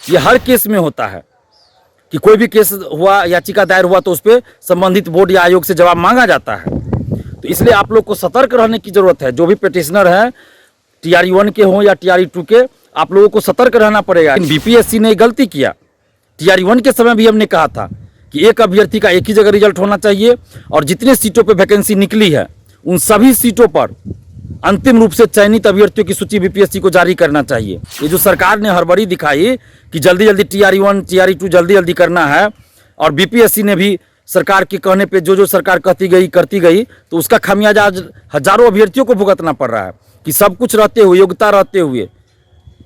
ये हर केस में होता है कि कोई भी केस हुआ, याचिका दायर हुआ तो उस पर संबंधित बोर्ड या आयोग से जवाब मांगा जाता है। तो इसलिए आप लोग को सतर्क रहने की ज़रूरत है। जो भी पिटिशनर हैं, TRE 1 के हों या TRE 2 के, आप लोगों को सतर्क रहना पड़ेगा। BPSC ने गलती किया। TRE 1 के समय भी हमने कहा था कि एक अभ्यर्थी का एक ही जगह रिजल्ट होना चाहिए और जितने सीटों पर वैकेंसी निकली है उन सभी सीटों पर अंतिम रूप से चयनित अभ्यर्थियों की सूची BPSC को जारी करना चाहिए। ये जो सरकार ने हड़बड़ी दिखाई कि जल्दी जल्दी TRE 1 TRE 2 जल्दी जल्दी करना है, और BPSC ने भी सरकार के कहने पे जो सरकार करती गई, तो उसका खामियाजा हजारों अभ्यर्थियों को भुगतना पड़ रहा है कि सब कुछ रहते हुए, योग्यता रहते हुए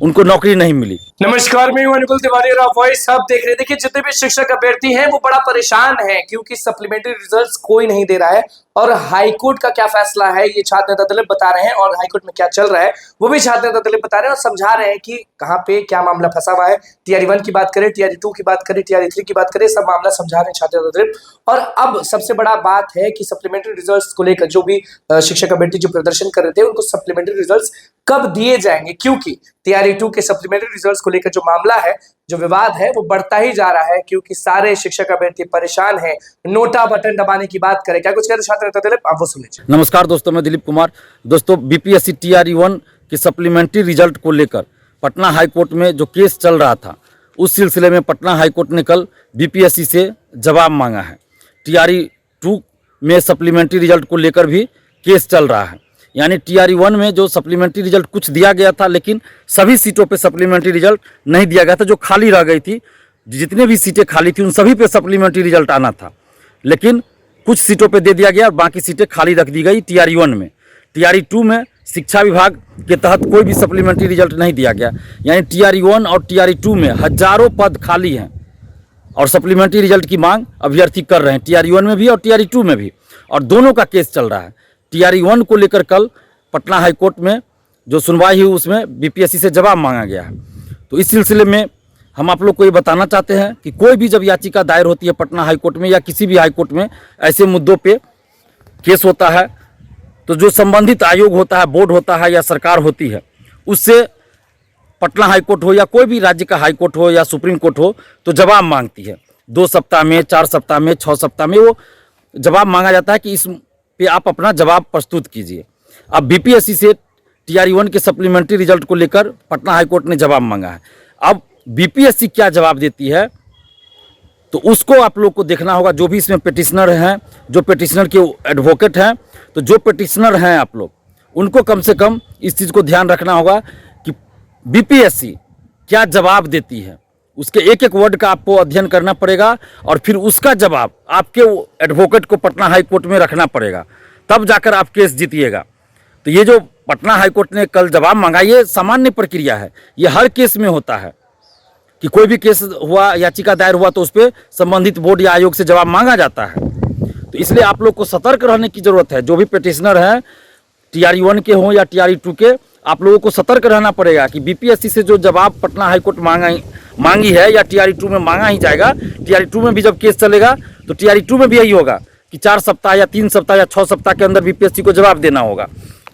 उनको नौकरी नहीं मिली। नमस्कार, मैं हूं अनुकुल तिवारी और आप वॉइस सब देख रहे हैं। देखिए, जितने भी शिक्षक अभ्यर्थी हैं वो बड़ा परेशान हैं क्योंकि सप्लीमेंट्री रिजल्ट्स कोई नहीं दे रहा है। और हाईकोर्ट का क्या फैसला है ये छात्र नेता दल बता रहे हैं, और हाईकोर्ट में क्या चल रहा है वो भी छात्र नेता दल बता रहे हैं और समझा रहे हैं कि कहां पे क्या मामला फंसा हुआ है। TRE 1 की बात करें, TRE 2 की बात करें, TRE 3 की बात करें, सब मामला समझा रहे हैं छात्र नेता दल। और अब सबसे बड़ा बात है कि सप्लीमेंट्री रिजल्ट्स को लेकर जो भी शिक्षक अभ्यर्थी जो प्रदर्शन कर रहे थे उनको सप्लीमेंट्री रिजल्ट्स कब दिए जाएंगे, क्योंकि TRE 2 के सप्लीमेंट्री रिजल्ट्स को लेकर जो मामला है, जो विवाद है, वो बढ़ता ही जा रहा है क्योंकि सारे शिक्षक अभ्यर्थी परेशान हैं। नोटा बटन दबाने की बात करें, क्या कुछ कहते छात्र नेता दल, आप वो सुन लीजिए। नमस्कार दोस्तों, मैं दिलीप कुमार। दोस्तों, BPSC TRE 1 के सप्लीमेंट्री रिजल्ट को लेकर पटना हाईकोर्ट में जो केस चल रहा था, उस सिलसिले में पटना हाईकोर्ट ने कल BPSC से जवाब मांगा है। TRE 2 में सप्लीमेंट्री रिजल्ट को लेकर भी केस चल रहा है। यानी TRE 1 में जो सप्लीमेंट्री रिजल्ट कुछ दिया गया था, लेकिन सभी सीटों पे सप्लीमेंट्री रिजल्ट नहीं दिया गया था। जो खाली रह गई थी, जितने भी सीटें खाली थी उन सभी पे सप्लीमेंट्री रिजल्ट आना था, लेकिन कुछ सीटों पे दे दिया गया और बाकी सीटें खाली रख दी गई TRE 1 में। TRE 2 में शिक्षा विभाग के तहत कोई भी सप्लीमेंट्री रिजल्ट नहीं दिया गया। यानी TRE 1 और TRE 2 में हजारों पद खाली हैं और सप्लीमेंट्री रिजल्ट की मांग अभ्यर्थी कर रहे हैं, TRE 1 में भी और TRE 2 में भी, और दोनों का केस चल रहा है। TRE 1 को लेकर कल पटना हाईकोर्ट में जो सुनवाई हुई उसमें BPSC से जवाब मांगा गया है। तो इस सिलसिले में हम आप लोग को ये बताना चाहते हैं कि कोई भी जब याचिका दायर होती है पटना हाईकोर्ट में या किसी भी हाईकोर्ट में, ऐसे मुद्दों पे केस होता है, तो जो संबंधित आयोग होता है, बोर्ड होता है या सरकार होती है, उससे पटना हाईकोर्ट हो या कोई भी राज्य का हाईकोर्ट हो या सुप्रीम कोर्ट हो, तो जवाब मांगती है। 2 सप्ताह में, 4 सप्ताह में, 6 सप्ताह में वो जवाब मांगा जाता है कि इस पे आप अपना जवाब प्रस्तुत कीजिए। अब BPSC से TRE 1 के सप्लीमेंट्री रिजल्ट को लेकर पटना हाईकोर्ट ने जवाब मांगा है। अब BPSC क्या जवाब देती है तो उसको आप लोग को देखना होगा। जो भी इसमें पिटिशनर हैं, जो पिटिशनर के एडवोकेट हैं, तो जो पिटिशनर हैं आप लोग, उनको कम से कम इस चीज़ को ध्यान रखना होगा कि BPSC क्या जवाब देती है। उसके एक एक वर्ड का आपको अध्ययन करना पड़ेगा और फिर उसका जवाब आपके एडवोकेट को पटना हाईकोर्ट में रखना पड़ेगा, तब जाकर आप केस जीतिएगा। तो ये जो पटना हाईकोर्ट ने कल जवाब मांगा, ये सामान्य प्रक्रिया है। ये हर केस में होता है कि कोई भी केस हुआ, याचिका दायर हुआ तो उस पर संबंधित बोर्ड या आयोग से जवाब मांगा जाता है। तो इसलिए आप लोग को सतर्क रहने की ज़रूरत है। जो भी पिटिशनर हैं, TRE 1 के हों या TRE 2 के, आप लोगों को सतर्क रहना पड़ेगा कि BPSC से जो जवाब पटना हाईकोर्ट मांगी है या TRE 2 में मांगा ही जाएगा। TRE 2 में भी जब केस चलेगा तो TRE 2 में भी यही होगा कि 4 सप्ताह या 3 सप्ताह या 6 सप्ताह के अंदर BPSC को जवाब देना होगा।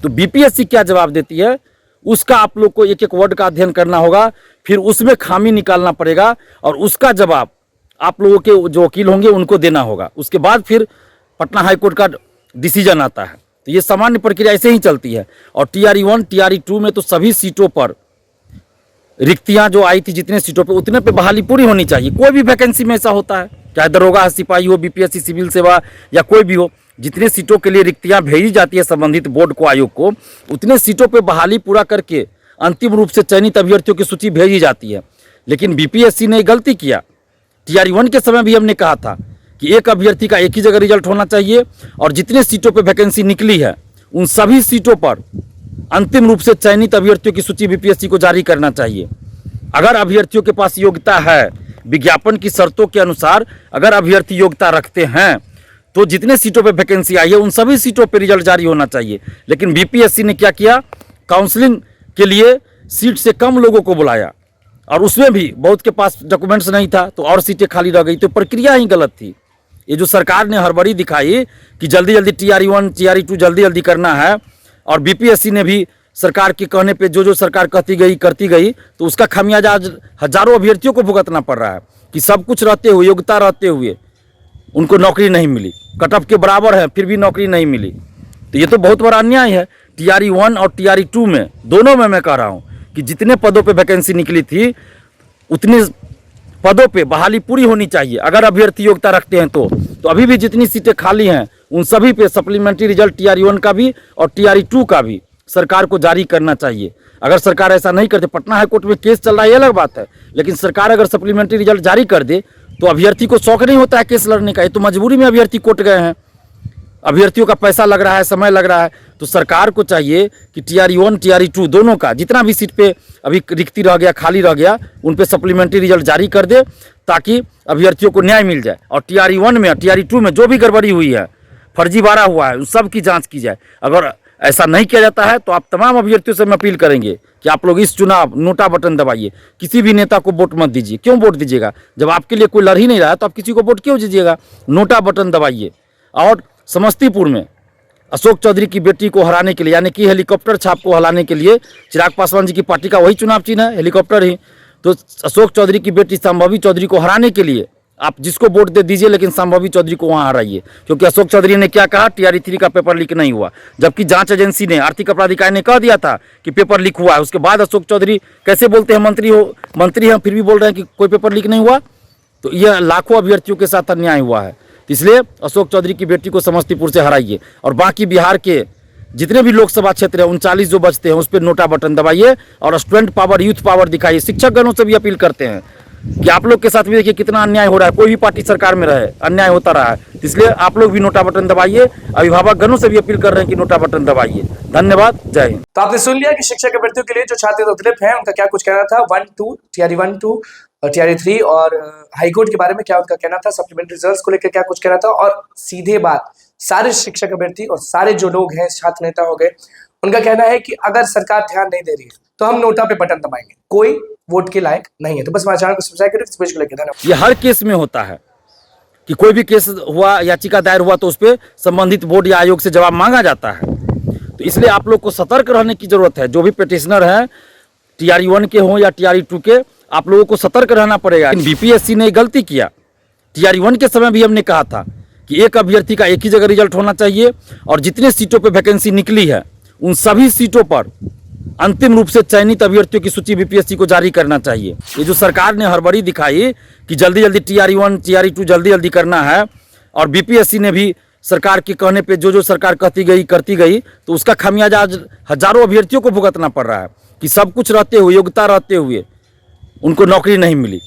तो BPSC क्या जवाब देती है उसका आप लोग को एक एक वर्ड का अध्ययन करना होगा, फिर उसमें खामी निकालना पड़ेगा और उसका जवाब आप लोगों के जो वकील होंगे उनको देना होगा। उसके बाद फिर पटना हाईकोर्ट का डिसीजन आता है। तो ये सामान्य प्रक्रिया ऐसे ही चलती है। और TRE 1 TRE 2 में तो सभी सीटों पर रिक्तियां जो आई थी, जितने सीटों पे उतने पे बहाली पूरी होनी चाहिए। कोई भी वैकेंसी में ऐसा होता है, चाहे दरोगा, सिपाही हो, BPSC सिविल सेवा या कोई भी हो, जितने सीटों के लिए रिक्तियां भेजी जाती है संबंधित बोर्ड को, आयोग को, उतने सीटों पे बहाली पूरा करके अंतिम रूप से चयनित अभ्यर्थियों की सूची भेजी जाती है। लेकिन BPSC ने गलती किया। TRE 1 के समय भी हमने कहा था कि एक अभ्यर्थी का एक ही जगह रिजल्ट होना चाहिए और जितने सीटों पे वैकेंसी निकली है उन सभी सीटों पर अंतिम रूप से चयनित अभ्यर्थियों की सूची BPSC को जारी करना चाहिए। अगर अभ्यर्थियों के पास योग्यता है, विज्ञापन की शर्तों के अनुसार अगर अभ्यर्थी योग्यता रखते हैं, तो जितने सीटों पे वैकेंसी आई है उन सभी सीटों पे रिजल्ट जारी होना चाहिए। लेकिन BPSC ने क्या किया, काउंसलिंग के लिए सीट से कम लोगों को बुलाया और उसमें भी बहुत के पास डॉक्यूमेंट्स नहीं था तो और सीटें खाली रह गई। तो प्रक्रिया ही गलत थी। ये जो सरकार ने हड़बड़ी दिखाई कि जल्दी जल्दी TRE 1 TRE 2 जल्दी जल्दी करना है, और BPSC ने भी सरकार के कहने पे जो सरकार कहती गई करती गई, तो उसका खामियाजा आज हजारों अभ्यर्थियों को भुगतना पड़ रहा है कि सब कुछ रहते हुए, योग्यता रहते हुए उनको नौकरी नहीं मिली। कट ऑफ के बराबर है फिर भी नौकरी नहीं मिली, तो ये तो बहुत बड़ा अन्याय है। TRE 1 और TRE 2 में, दोनों में मैं कह रहा हूँ कि जितने पदों पे वैकेंसी निकली थी उतने पदों पे बहाली पूरी होनी चाहिए। अगर अभ्यर्थी योग्यता रखते हैं तो अभी भी जितनी सीटें खाली हैं उन सभी पे सप्लीमेंट्री रिजल्ट TRE 1 का भी और TRE 2 का भी सरकार को जारी करना चाहिए। अगर सरकार ऐसा नहीं करते, पटना हाई कोर्ट में केस चल रहा है ये अलग बात है, लेकिन सरकार अगर सप्लीमेंट्री रिजल्ट जारी कर दे तो अभ्यर्थी को शौक नहीं होता है केस लड़ने का। ये तो मजबूरी में अभ्यर्थी कोर्ट गए हैं, अभ्यर्थियों का पैसा लग रहा है, समय लग रहा है। तो सरकार को चाहिए कि TRE 1 TRE 2 दोनों का जितना भी सीट पे अभी रिक्ति रह गया, खाली रह गया, उन पे सप्लीमेंट्री रिजल्ट जारी कर दे ताकि अभ्यर्थियों को न्याय मिल जाए। और TRE 1 में TRE 2 में जो भी गड़बड़ी हुई है, फर्जीवाड़ा हुआ है, उस सब की जांच की जाए। अगर ऐसा नहीं किया जाता है तो आप तमाम अभ्यर्थियों से हम अपील करेंगे कि आप लोग इस चुनाव नोटा बटन दबाइए, किसी भी नेता को वोट मत दीजिए। क्यों वोट दीजिएगा? जब आपके लिए कोई लड़ ही नहीं रहा है तो आप किसी को वोट क्यों दीजिएगा? नोटा बटन दबाइए। और समस्तीपुर में अशोक चौधरी की बेटी को हराने के लिए, यानी कि हेलीकॉप्टर छाप को हराने के लिए, चिराग पासवान जी की पार्टी का वही चुनाव चिन्ह है हेलीकॉप्टर ही। तो अशोक चौधरी की बेटी संभवी चौधरी को हराने के लिए आप जिसको वोट दे दीजिए, लेकिन संभवी चौधरी को वहां हराइए। क्योंकि अशोक चौधरी ने क्या कहा, TRE 3 का पेपर लीक नहीं हुआ, जबकि जांच एजेंसी ने, आर्थिक अपराध इकाई ने कह दिया था कि पेपर लीक हुआ है। उसके बाद अशोक चौधरी कैसे बोलते हैं मंत्री हैं फिर भी बोल रहे हैं कि कोई पेपर लीक नहीं हुआ। तो यह लाखों अभ्यर्थियों के साथ अन्याय हुआ है। तो इसलिए अशोक चौधरी की बेटी को समस्तीपुर से हराइए और बाकी बिहार के जितने भी लोकसभा क्षेत्र है 39 जो बचते हैं उस पर नोटा बटन दबाइए और स्टूडेंट पावर, यूथ पावर दिखाइए। शिक्षकगणों से भी अपील करते हैं कि आप लोग के साथ भी देखिए कितना अन्याय हो रहा है, कोई भी पार्टी सरकार में रहे अन्याय होता रहा है। इसलिए आप लोग भी नोटा बटन दबाइए। अभिभावक गणों से भी अपील कर रहे हैं कि नोटा बटन दबाइए। धन्यवाद, जय हिंद। तो आपने सुन लिया कि शिक्षक अभ्यर्थियों के लिए जो छात्र उत्तीर्ण हैं उनका क्या कुछ कहना था। 1 2 TRE 1 2 TRE 3 और हाईकोर्ट के बारे में क्या उनका कहना था, सप्लीमेंट्री रिजल्ट्स को लेकर क्या कुछ कहना था। और सीधे बात, सारे शिक्षक अभ्यर्थी और सारे जो लोग हैं, छात्र नेता हो गए, उनका कहना है कि अगर सरकार ध्यान नहीं दे रही है तो हम नोटा पे बटन दबाएंगे, कोई वोट के लायक नहीं है। तो बस हमारे चैनल को सब्सक्राइब करें, इस पेज को लेकर धन्यवाद। ये हर केस में होता है कि कोई भी केस हुआ, याचिका दायर हुआ तो उस पर संबंधित बोर्ड या आयोग से जवाब मांगा जाता है। तो इसलिए आप लोग को सतर्क रहने की जरूरत है। जो भी पिटिशनर हैं, TRE 1 के हों या TRE 2 के, आप लोगों को सतर्क रहना पड़ेगा। BPSC ने गलती किया। TRE 1 के समय भी हमने कहा था कि एक अभ्यर्थी का एक ही जगह रिजल्ट होना चाहिए और जितने सीटों पर वैकेंसी निकली है उन सभी सीटों पर अंतिम रूप से चयनित अभ्यर्थियों की सूची BPSC को जारी करना चाहिए। ये जो सरकार ने हड़बड़ी दिखाई कि जल्दी जल्दी TRE 1 TRE 2 जल्दी जल्दी करना है, और BPSC ने भी सरकार के कहने पे जो सरकार कहती गई करती गई, तो उसका खामियाजा आज हजारों अभ्यर्थियों को भुगतना पड़ रहा है कि सब कुछ रहते हुए, योग्यता रहते हुए उनको नौकरी नहीं मिली।